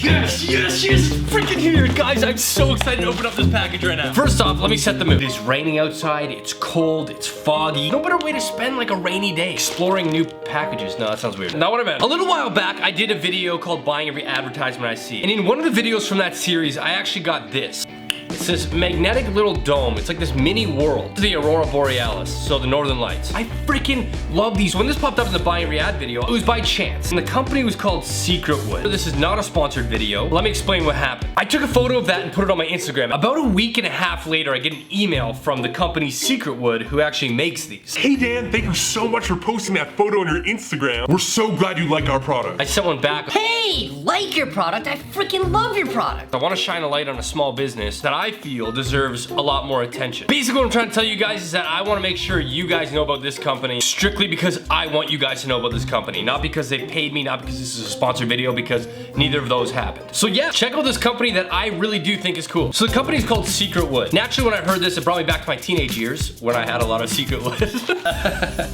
Yes, yes, yes, it's freaking here. Guys, I'm so excited to open up this package right now. First off, let me set the mood. It is raining outside, it's cold, it's foggy. No better way to spend like a rainy day. Exploring new packages. No, that sounds weird. Not what I meant. A little while back, I did a video called Buying Every Advertisement I See. And in one of the videos from that series, I actually got this. It's this magnetic little dome. It's like this mini world. The Aurora Borealis, so the Northern Lights. I freaking love these. When this popped up in the Buy and Read video, it was by chance. And the company was called Secret Wood. This is not a sponsored video. Let me explain what happened. I took a photo of that and put it on my Instagram. About a week and a half later, I get an email from the company Secret Wood, who actually makes these. Hey Dan, thank you so much for posting that photo on your Instagram. We're so glad you like our product. I sent one back. Hey, like your product. I freaking love your product. I want to shine a light on a small business that I feel deserves a lot more attention. Basically, what I'm trying to tell you guys is that I want to make sure you guys know about this company strictly because I want you guys to know about this company. Not because they paid me, not because this is a sponsored video, because neither of those happened. So yeah, check out this company that I really do think is cool. So the company is called Secret Wood. Naturally, when I heard this, it brought me back to my teenage years when I had a lot of Secret Wood. You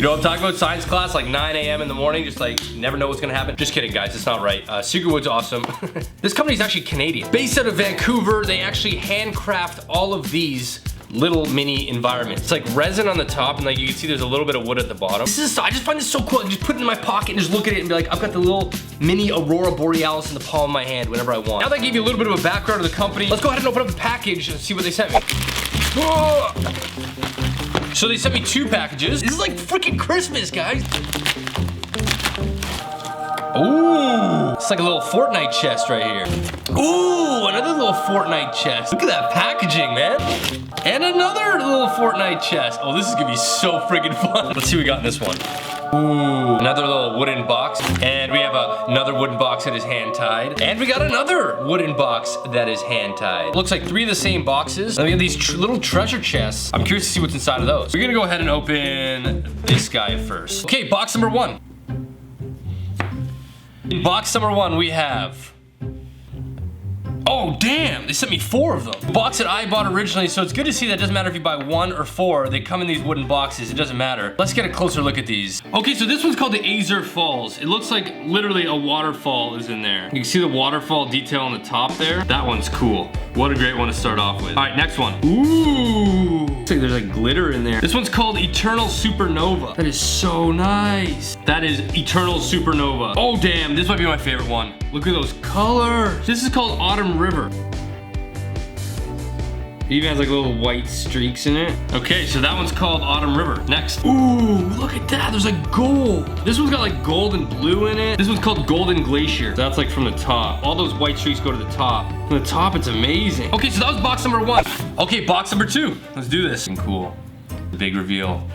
know what I'm talking about? Science class, like 9 a.m. in the morning, just like never know what's gonna happen. Just kidding, guys, it's not right. Secret Wood's awesome. This company is actually Canadian. Based out of Vancouver, they actually handcraft all of these little mini environments. It's like resin on the top, and like you can see there's a little bit of wood at the bottom. I just find this so cool. I can just put it in my pocket and just look at it and be like, I've got the little mini Aurora Borealis in the palm of my hand whenever I want. Now that I gave you a little bit of a background of the company, let's go ahead and open up the package and see what they sent me. Whoa! So they sent me 2 packages. This is like freaking Christmas, guys. Ooh, it's like a little Fortnite chest right here. Ooh, another little Fortnite chest. Look at that packaging, man. And another little Fortnite chest. Oh, this is gonna be so freaking fun. Let's see what we got in this one. Ooh, another little wooden box. And we have another wooden box that is hand tied. And we got another wooden box that is hand tied. Looks like 3 of the same boxes. And we have these little treasure chests. I'm curious to see what's inside of those. We're gonna go ahead and open this guy first. Okay, box number 1. In box number 1, we have... Oh, damn! They sent me 4 of them. The box that I bought originally, so it's good to see that it doesn't matter if you buy 1 or 4. They come in these wooden boxes. It doesn't matter. Let's get a closer look at these. Okay, so this one's called the Azure Falls. It looks like literally a waterfall is in there. You can see the waterfall detail on the top there. That one's cool. What a great one to start off with. All right, next one. Ooh! Looks like there's like glitter in there. This one's called Eternal Supernova. That is so nice. That is Eternal Supernova. Oh, damn. This might be my favorite one. Look at those colors. This is called Autumn River. It even has like little white streaks in it. Okay, so that one's called Autumn River. Next. Ooh, look at that. There's like gold. This one's got like gold and blue in it. This one's called Golden Glacier. That's like from the top. All those white streaks go to the top. From the top, it's amazing. Okay, so that was box number 1. Okay, box number 2. Let's do this. Cool. The big reveal.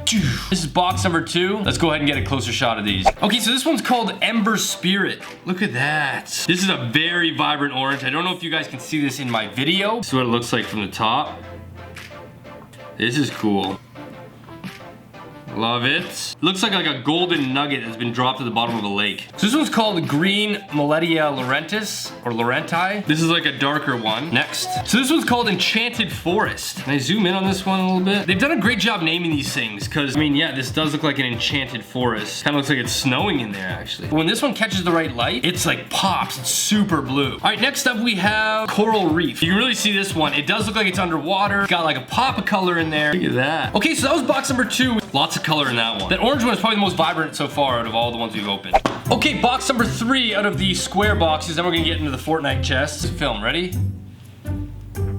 This is box number 2. Let's go ahead and get a closer shot of these. Okay, so this one's called Ember Spirit. Look at that. This is a very vibrant orange. I don't know if you guys can see this in my video. This is what it looks like from the top. This is cool. Love it. Looks like a golden nugget that's been dropped at the bottom of a lake. So this one's called Green Millennia Laurentis, or Laurenti. This is like a darker one. Next. So this one's called Enchanted Forest. Can I zoom in on this one a little bit? They've done a great job naming these things, because, I mean, yeah, this does look like an enchanted forest. Kind of looks like it's snowing in there, actually. When this one catches the right light, it's like pops. It's super blue. All right, next up we have Coral Reef. You can really see this one. It does look like it's underwater. It's got like a pop of color in there. Look at that. Okay, so that was box number 2. Lots of color in that one. That orange one is probably the most vibrant so far out of all the ones we've opened. Okay, box number 3 out of the square boxes. Then we're gonna get into the Fortnite chest. Film, ready?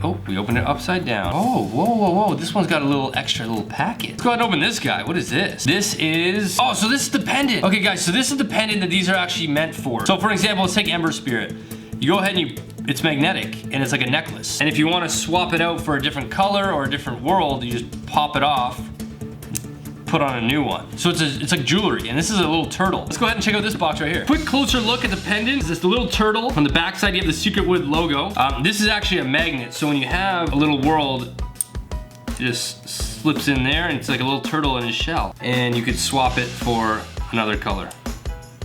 Oh, we opened it upside down. Oh, whoa, whoa, whoa. This one's got a little extra little packet. Let's go ahead and open this guy. What is this? This is, oh, so this is the pendant. Okay, guys, so this is the pendant that these are actually meant for. So for example, let's take Ember Spirit. You go ahead and it's magnetic, and it's like a necklace. And if you wanna swap it out for a different color or a different world, you just pop it off, put on a new one. So it's like jewelry, and this is a little turtle. Let's go ahead and check out this box right here. Quick closer look at the pendant. This is the little turtle. On the back side, you have the Secret Wood logo. This is actually a magnet, so when you have a little world, it just slips in there, and it's like a little turtle in his shell. And you could swap it for another color.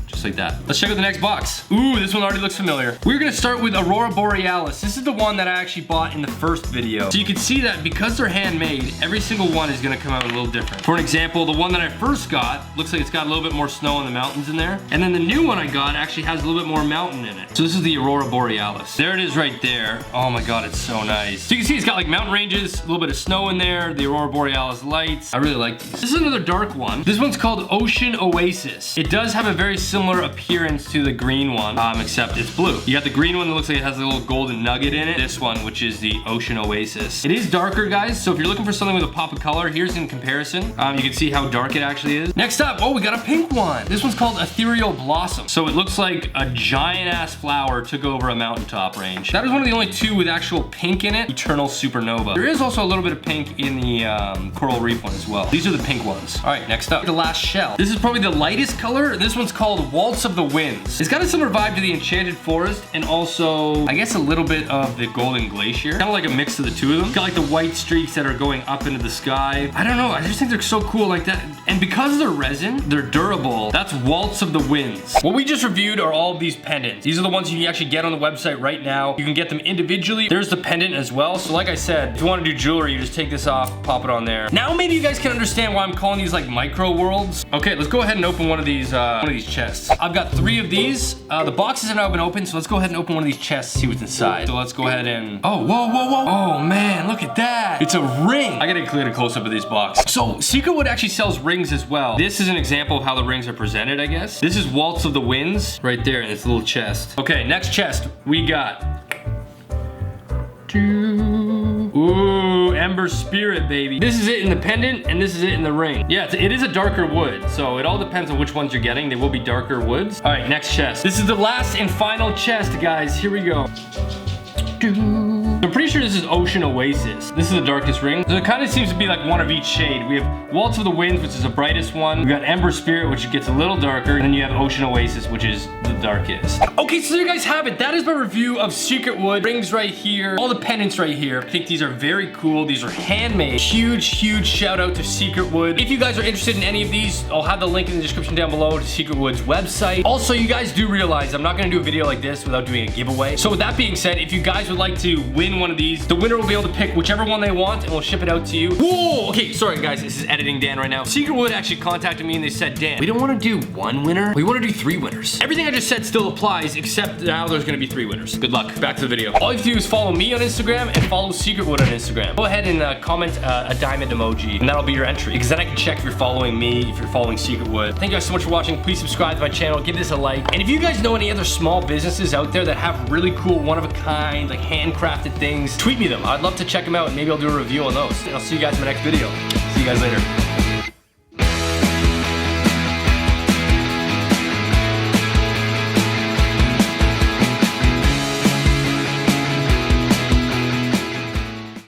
Just just like that. Let's check out the next box. Ooh, this one already looks familiar. We're gonna start with Aurora Borealis. This is the one that I actually bought in the first video. So you can see that because they're handmade, every single one is gonna come out a little different. For an example, the one that I first got looks like it's got a little bit more snow in the mountains in there. And then the new one I got actually has a little bit more mountain in it. So this is the Aurora Borealis. There it is right there. Oh my God, it's so nice. So you can see it's got like mountain ranges, a little bit of snow in there, the Aurora Borealis lights. I really like these. This is another dark one. This one's called Ocean Oasis. It does have a very similar appearance to the green one, except it's blue. You got the green one that looks like it has a little golden nugget in it. This one, which is the Ocean Oasis. It is darker, guys, so if you're looking for something with a pop of color, here's in comparison. You can see how dark it actually is. Next up, oh, we got a pink one. This one's called Ethereal Blossom. So it looks like a giant ass flower took over a mountaintop range. That is one of the only two with actual pink in it. Eternal Supernova. There is also a little bit of pink in the coral reef one as well. These are the pink ones. All right, next up, the last shell. This is probably the lightest color. This one's called Waltz of the Winds. It's got a similar vibe to the Enchanted Forest and also, I guess, a little bit of the Golden Glacier. Kind of like a mix of the two of them. Got like the white streaks that are going up into the sky. I don't know, I just think they're so cool like that. And because they're resin, they're durable. That's Waltz of the Winds. What we just reviewed are all of these pendants. These are the ones you can actually get on the website right now. You can get them individually. There's the pendant as well. So like I said, if you want to do jewelry, you just take this off, pop it on there. Now maybe you guys can understand why I'm calling these like micro worlds. Okay, let's go ahead and open one of these chests. I've got 3 of these. The boxes have now been opened, so let's go ahead and open one of these chests, see what's inside. So let's go ahead and, oh, whoa, whoa, whoa. Oh man, look at that. It's a ring. I gotta get a close up of this box. So Secret Wood actually sells rings as well. This is an example of how the rings are presented, I guess. This is Waltz of the Winds right there in this little chest. Okay, next chest we got. Ooh, Ember Spirit, baby. This is it in the pendant, and this is it in the ring. Yeah, it is a darker wood, so it all depends on which ones you're getting. They will be darker woods. All right, next chest. This is the last and final chest, guys. Here we go. I'm pretty sure this is Ocean Oasis. This is the darkest ring. So it kind of seems to be like one of each shade. We have Waltz of the Winds, which is the brightest one. We got Ember Spirit, which gets a little darker. And then you have Ocean Oasis, which is the darkest. Okay, so there you guys have it. That is my review of Secret Wood. Rings right here. All the pendants right here. I think these are very cool. These are handmade. Huge, huge shout out to Secret Wood. If you guys are interested in any of these, I'll have the link in the description down below to Secret Wood's website. Also, you guys do realize I'm not gonna do a video like this without doing a giveaway. So with that being said, if you guys would like to win one of these, the winner will be able to pick whichever one they want and we'll ship it out to you. Whoa, okay, sorry guys, this is editing Dan right now. Secret Wood actually contacted me and they said, Dan, we don't want to do 1 winner, we want to do 3 winners. Everything I just said still applies, except now there's going to be 3 winners. Good luck. Back to the video. All you have to do is follow me on Instagram and follow Secret Wood on Instagram. Go ahead and comment a diamond emoji and that'll be your entry, because then I can check if you're following me, if you're following Secret Wood. Thank you guys so much for watching. Please subscribe to my channel, give this a like. And if you guys know any other small businesses out there that have really cool, one-of-a-kind, like handcrafted things, tweet me them. I'd love to check them out and maybe I'll do a review on those. And I'll see you guys in my next video. See you guys later.